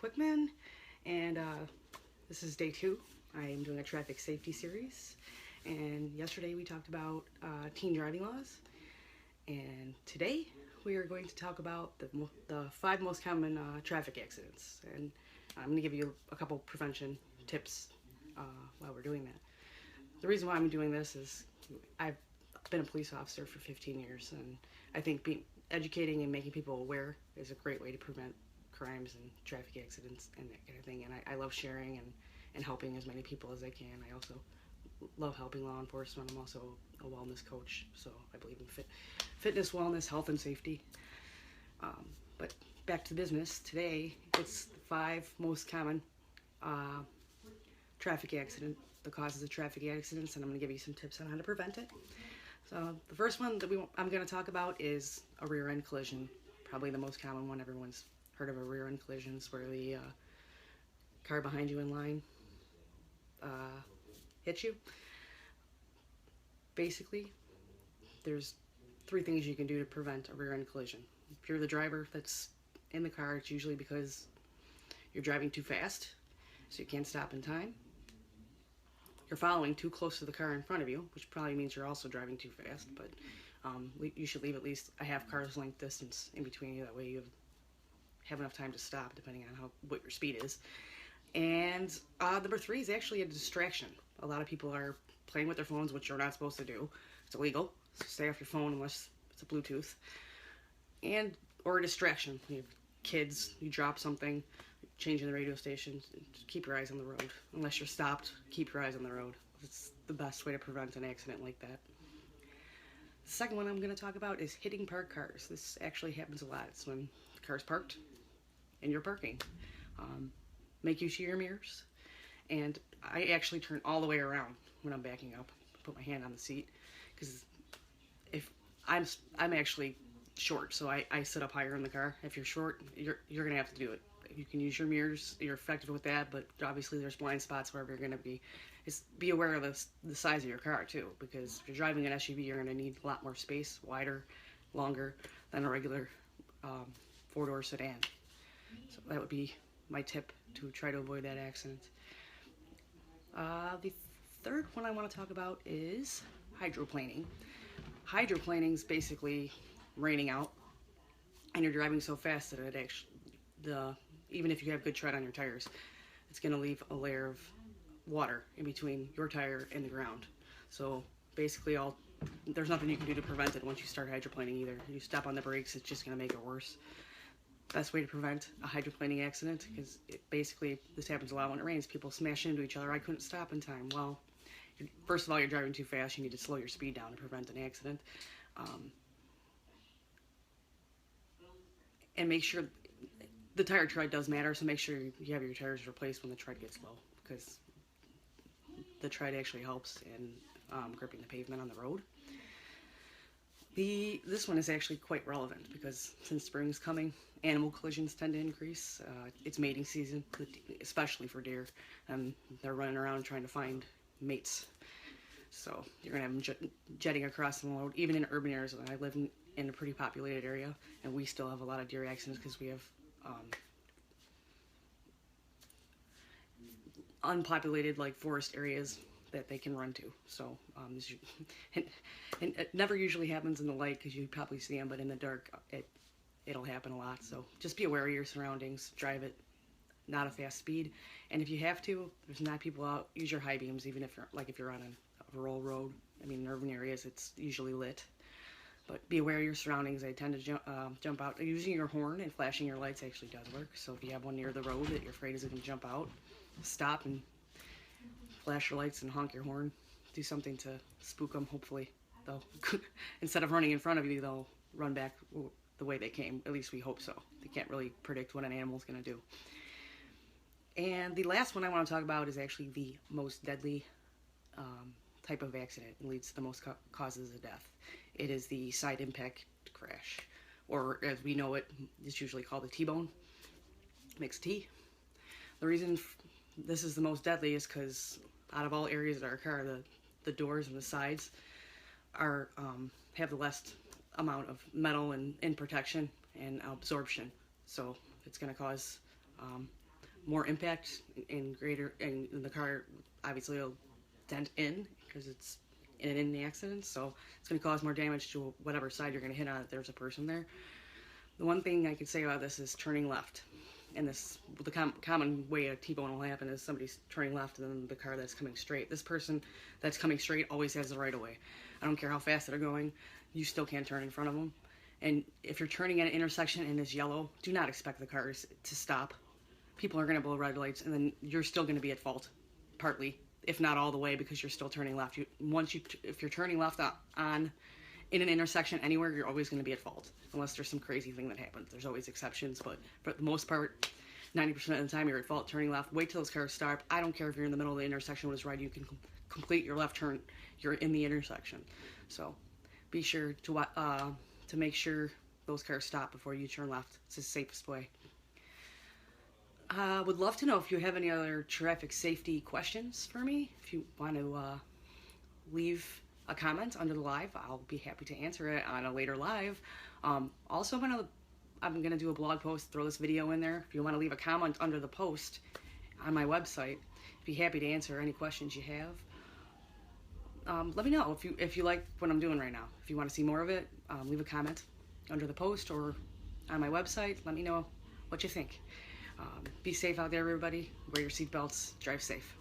Quickman, and this is day 2. I am doing a traffic safety series, and yesterday we talked about teen driving laws, and today we are going to talk about the 5 most common traffic accidents, and I'm going to give you a couple prevention tips while we're doing that. The reason why I'm doing this is I've been a police officer for 15 years, and I think educating and making people aware is a great way to prevent crimes and traffic accidents and that kind of thing. And I love sharing and helping as many people as I can. I also love helping law enforcement. I'm also a wellness coach, so I believe in fitness, wellness, health, and safety. But back to business. Today, it's the 5 most common the causes of traffic accidents, and I'm going to give you some tips on how to prevent it. So the first one that I'm going to talk about is a rear-end collision. Probably the most common one. Everyone's heard of a rear-end collision. It's where the car behind you in line hits you. Basically, there's 3 things you can do to prevent a rear-end collision. If you're the driver that's in the car, it's usually because you're driving too fast, so you can't stop in time. You're following too close to the car in front of you, which probably means you're also driving too fast, but you should leave at least a half car's length distance in between you. That way you have enough time to stop, depending on what your speed is. And number 3 is actually a distraction. A lot of people are playing with their phones, which you're not supposed to do. It's illegal, so stay off your phone unless it's a Bluetooth. Or a distraction. You have kids, you drop something, changing the radio station, just keep your eyes on the road. Unless you're stopped, keep your eyes on the road. It's the best way to prevent an accident like that. The second one I'm going to talk about is hitting parked cars. This actually happens a lot. It's when the car's parked and you're parking. Make use of your mirrors. And I actually turn all the way around when I'm backing up. Put my hand on the seat, because if I'm actually short, so I sit up higher in the car. If you're short, you're gonna have to do it. You can use your mirrors, you're effective with that, but obviously there's blind spots wherever you're gonna be. Just be aware of the size of your car too, because if you're driving an SUV, you're gonna need a lot more space, wider, longer than a regular 4-door sedan. So that would be my tip to try to avoid that accident. The third one I want to talk about is hydroplaning. Hydroplaning is basically raining out, and you're driving so fast that even if you have good tread on your tires, it's going to leave a layer of water in between your tire and the ground. So basically, there's nothing you can do to prevent it once you start hydroplaning either. You step on the brakes, it's just going to make it worse. Best way to prevent a hydroplaning accident, because basically this happens a lot when it rains. People smash into each other. I couldn't stop in time. Well, first of all, you're driving too fast. You need to slow your speed down to prevent an accident. And make sure the tire tread does matter, so make sure you have your tires replaced when the tread gets low, because the tread actually helps in gripping the pavement on the road. This one is actually quite relevant, because since spring's coming, animal collisions tend to increase. It's mating season, especially for deer, and they're running around trying to find mates. So you're going to have them jetting across the road, even in urban areas. I live in a pretty populated area, and we still have a lot of deer accidents because we have unpopulated forest areas that they can run to. So and it never usually happens in the light, because you probably see them, but in the dark it'll happen a lot. So just be aware of your surroundings. Drive at not a fast speed, and if you have to, there's not people out, use your high beams, even if you're on a rural road. I mean, in urban areas it's usually lit, but be aware of your surroundings. They tend to jump out. Using your horn and flashing your lights actually does work. So if you have one near the road that you're afraid is going to jump out, stop and flash your lights and honk your horn. Do something to spook them. Hopefully they'll instead of running in front of you, they'll run back the way they came. At least we hope so. They can't really predict what an animal's going to do. And the last one I want to talk about is actually the most deadly type of accident. It leads to the most causes of death. It is the side impact crash, or as we know it, it's usually called a T-bone, mixed T. The reason this is the most deadly is because out of all areas of our car, the doors and the sides have the less amount of metal and protection and absorption. So it's going to cause more impact and greater, and the car obviously will dent in because it's in the accident, so it's going to cause more damage to whatever side you're going to hit on if there's a person there. The one thing I could say about this is turning left. And this, the common way a T-bone will happen is somebody's turning left and then the car that's coming straight. This person that's coming straight always has the right of way. I don't care how fast they're going, you still can't turn in front of them. And if you're turning at an intersection and it's yellow, do not expect the cars to stop. People are going to blow red lights, and then you're still going to be at fault, partly, if not all the way, because you're still turning left. If you're turning left on in an intersection anywhere, you're always going to be at fault, unless there's some crazy thing that happens. There's always exceptions, but for the most part, 90% of the time you're at fault turning left. Wait till those cars stop. I don't care if you're in the middle of the intersection when it's red. You can complete your left turn. You're in the intersection. So be sure to make sure those cars stop before you turn left. It's the safest way. Would love to know if you have any other traffic safety questions for me. If you want to leave a comment under the live, I'll be happy to answer it on a later live. Also, I'm gonna do a blog post, throw this video in there. If you want to leave a comment under the post on my website, I'd be happy to answer any questions you have. Let me know if you like what I'm doing right now. If you want to see more of it, leave a comment under the post or on my website. Let me know what you think. Be safe out there, everybody. Wear your seatbelts. Drive safe.